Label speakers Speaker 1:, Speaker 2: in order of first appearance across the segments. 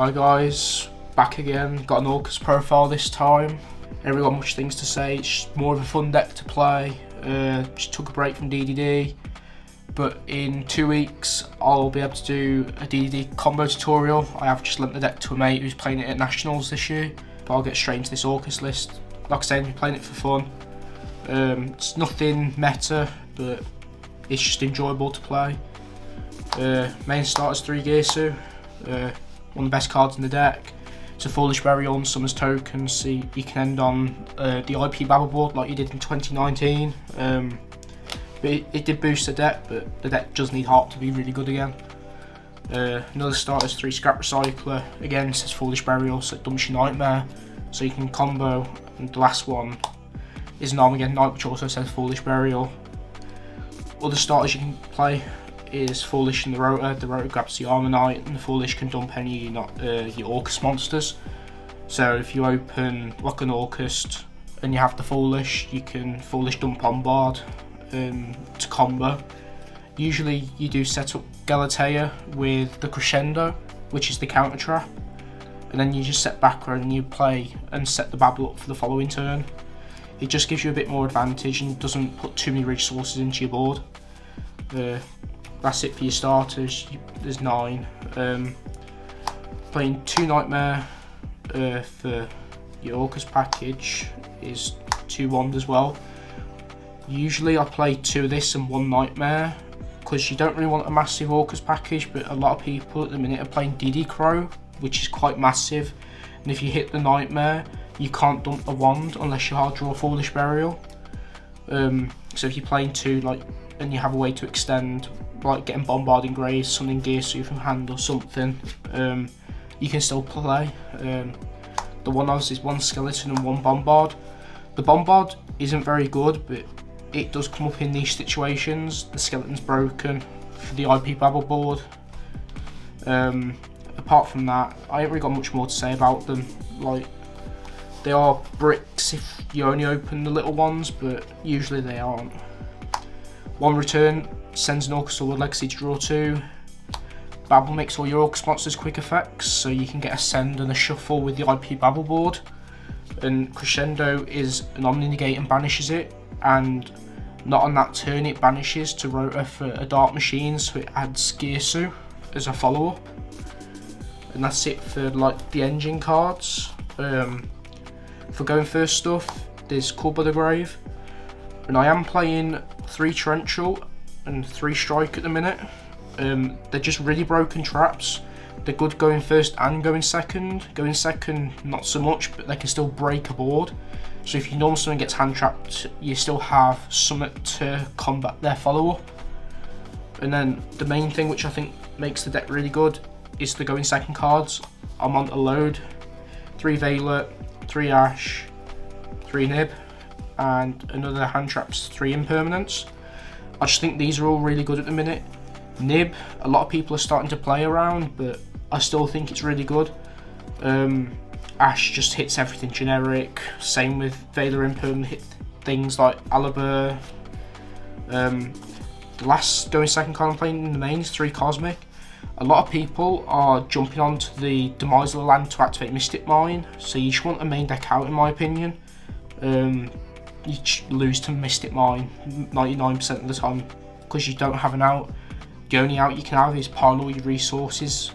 Speaker 1: Hi guys, back again. Got an Orcust profile this time. Ain't really got much things to say. It's just more of a fun deck to play. Just took a break from DDD, but in 2 weeks I'll be able to do a DDD combo tutorial. I have just lent the deck to a mate who's playing it at Nationals this year, but I'll get straight into this Orcust list. Like I said, I'm playing it for fun. It's nothing meta, but it's just enjoyable to play. Main starter's 3 Yugioh, one of the best cards in the deck. It's a Foolish Burial and Summons token, so you can end on the IP Babble board like you did in 2019. But it did boost the deck, but the deck does need Heart to be really good again. Another starter's 3 Scrap Recycler, again says Foolish Burial, so it dumps your Nightmare, so you can combo. And the last one is an Armageddon Knight, which also says Foolish Burial. Other starters you can play is Foolish and the Rotor. The Rotor grabs the Armor Knight, and the Foolish can dump any your Orcust monsters. So if you open like an Orcust and you have the Foolish, you can Foolish dump Bombard to combo. Usually you do set up Galatea with the Crescendo, which is the counter trap, and then you just set back row and you play and set the Babble up for the following turn. It just gives you a bit more advantage and doesn't put too many resources into your board. That's it for your starters. There's 9. Playing 2 Nightmare for your Orcust package is 2 Wand as well. Usually I play 2 of this and 1 Nightmare because you don't really want a massive Orcust package, but a lot of people at the minute are playing DD Crow, which is quite massive, and if you hit the Nightmare you can't dump the Wand unless you hard draw Foolish Burial. So if you're playing 2 and you have a way to extend, like getting Bombarding Graves, summoning Yugioh from hand or something, you can still play. The one of is 1 Skeleton and 1 Bombard. The Bombard isn't very good, but it does come up in niche situations. The Skeleton's broken for the IP Babble board. Apart from that, I ain't really got much more to say about them. Like, they are bricks if you only open the little ones, but usually they aren't. 1 return sends an Orcust or Legacy to draw 2. Babble makes all your Orcust monsters quick effects, so you can get a send and a shuffle with the IP Babble board. And Crescendo is an Omni Negate and banishes it, and not on that turn it banishes to Rotor for a Dark Machine, so it adds Yugioh as a follow up. And that's it for like the engine cards. For going first stuff, there's Called by the Grave, and I am playing 3 Torrential and 3 Strike at the minute. They're just really broken traps. They're good going first and going second. Going second not so much, but they can still break a board. So if your normal summon gets hand trapped, you still have something to combat their follow up. And then the main thing which I think makes the deck really good is the going second cards. I'm on a load: 3 Veiler, 3 Ash, 3 Nib, and another hand traps 3 Impermanence. I just think these are all really good at the minute. Nib, a lot of people are starting to play around, but I still think it's really good. Ash just hits everything generic. Same with Veiler Impermanent, hit things like Alibur. The last going second card I'm playing in the main is 3 Cosmic. A lot of people are jumping onto the Demise of the Land to activate Mystic Mine, so you just want a main deck out in my opinion. You lose to Mystic Mine 99% of the time because you don't have an out. The only out you can have is pile all your resources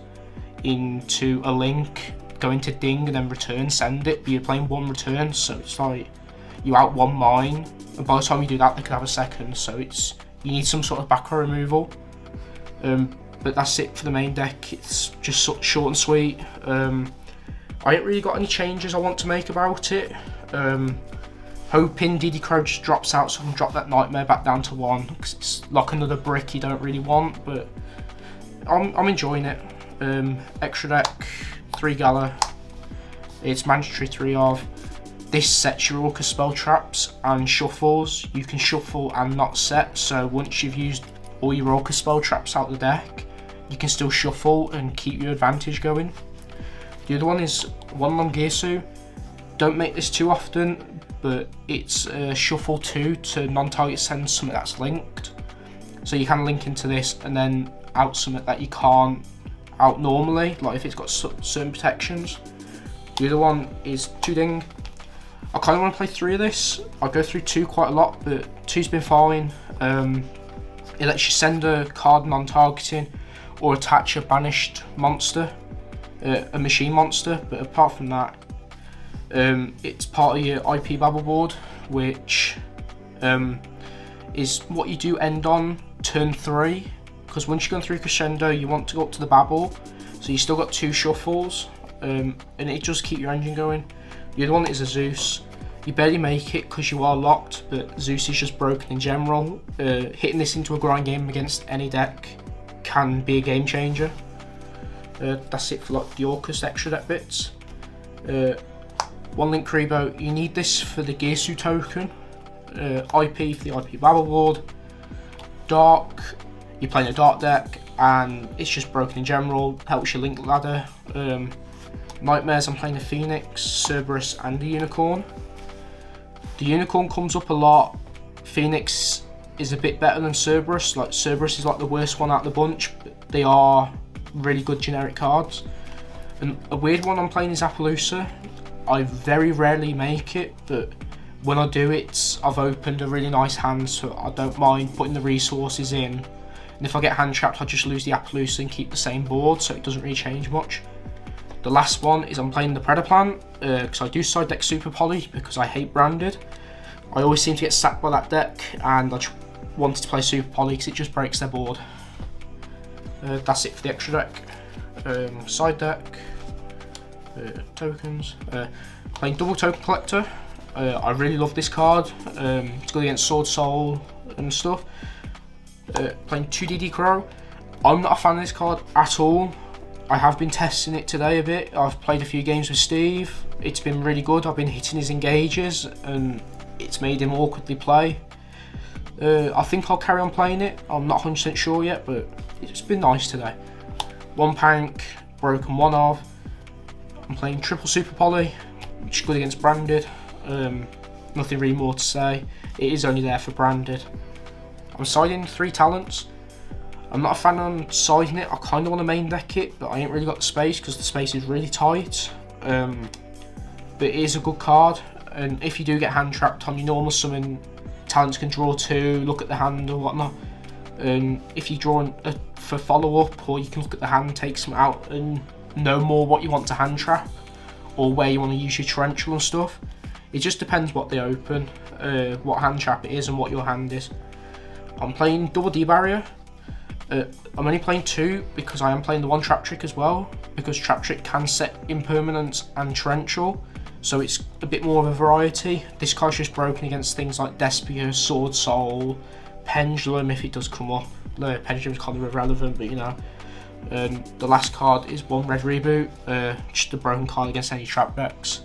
Speaker 1: into a link, go into Ding and then return, send it, but you're playing 1 return, so it's like you out 1 mine, and by the time you do that they could have a second, so it's you need some sort of back row removal. But that's it for the main deck. It's just short and sweet. I ain't really got any changes I want to make about it. Hoping DD Crow just drops out so I can drop that Nightmare back down to 1, because it's like another brick you don't really want, but I'm enjoying it. Extra deck, 3 Gala. It's mandatory 3 of. This sets your Orcust spell traps and shuffles. You can shuffle and not set, so once you've used all your Orcust spell traps out the deck, you can still shuffle and keep your advantage going. The other one is 1 Long Yugioh. Don't make this too often, but it's shuffle 2 to non-target send something that's linked. So you can link into this and then out something that you can't out normally, like if it's got certain protections. The other one is 2 ding. I kind of want to play 3 of this. I go through 2 quite a lot, but 2's been fine. It lets you send a card non-targeting or attach a banished monster, a machine monster, but apart from that, it's part of your IP Babble board, which is what you do end on turn 3, because once you're going through Crescendo you want to go up to the Babble, so you still got 2 shuffles, and it does keep your engine going. The other one is a Zeus. You barely make it because you are locked, but Zeus is just broken in general. Hitting this into a grind game against any deck can be a game changer. That's it for like the Orcust extra deck bits. 1 link Rebo, you need this for the Gearsu token. IP for the IP Babble board. Dark, you're playing a dark deck and it's just broken in general, helps your link ladder. Nightmares, I'm playing a Phoenix, Cerberus and a Unicorn. The Unicorn comes up a lot. Phoenix is a bit better than Cerberus. Like Cerberus is like the worst one out of the bunch, but they are really good generic cards. And a weird one I'm playing is Appaloosa. I very rarely make it, but when I do it, I've opened a really nice hand, so I don't mind putting the resources in. And if I get hand trapped, I just lose the Appaloosa and keep the same board, so it doesn't really change much. The last one is I'm playing the Predaplant, because I do side deck Super Poly because I hate Branded. I always seem to get sacked by that deck, and I just wanted to play Super Poly because it just breaks their board. That's it for the extra deck. Side deck, tokens. Playing Double Token Collector. I really love this card. It's good against Sword Soul and stuff. Playing 2DD Crow. I'm not a fan of this card at all. I have been testing it today a bit. I've played a few games with Steve. It's been really good. I've been hitting his engages and it's made him awkwardly play. I think I'll carry on playing it. I'm not 100% sure yet, but it's been nice today. 1 Pank, broken 1 of. I'm playing triple Super Poly, which is good against Branded. Nothing really more to say. It is only there for Branded. I'm siding 3 talents. I'm not a fan on siding it. I kind of want to main deck it, but I ain't really got the space because the space is really tight. But it is a good card, and if you do get hand trapped on your normal summon, talents can draw 2, look at the hand or whatnot. And if you draw for follow up, or you can look at the hand, take some out, and know more what you want to hand trap or where you want to use your torrential and stuff. It just depends what they open, what hand trap it is, and what your hand is. I'm playing double D barrier. I'm only playing 2 because I am playing the 1 trap trick as well, because trap trick can set impermanence and torrential, so it's a bit more of a variety. This card's just broken against things like Despia, Sword Soul, Pendulum if it does come up. No, Pendulum's kind of irrelevant, but you know. The last card is 1 red reboot, just a broken card against any trap decks.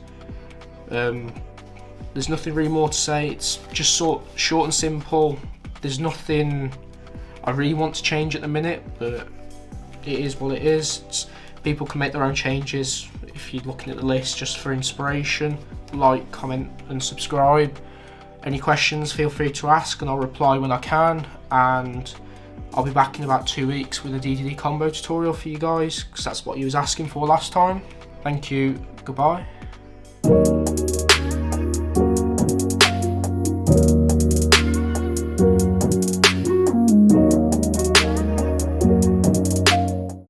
Speaker 1: There's nothing really more to say. It's just short and simple. There's nothing I really want to change at the minute, but it is what it is. People can make their own changes if you're looking at the list just for inspiration. Like, comment and subscribe. Any questions, feel free to ask and I'll reply when I can, and I'll be back in about 2 weeks with a DDD combo tutorial for you guys, because that's what you was asking for last time. Thank you, goodbye.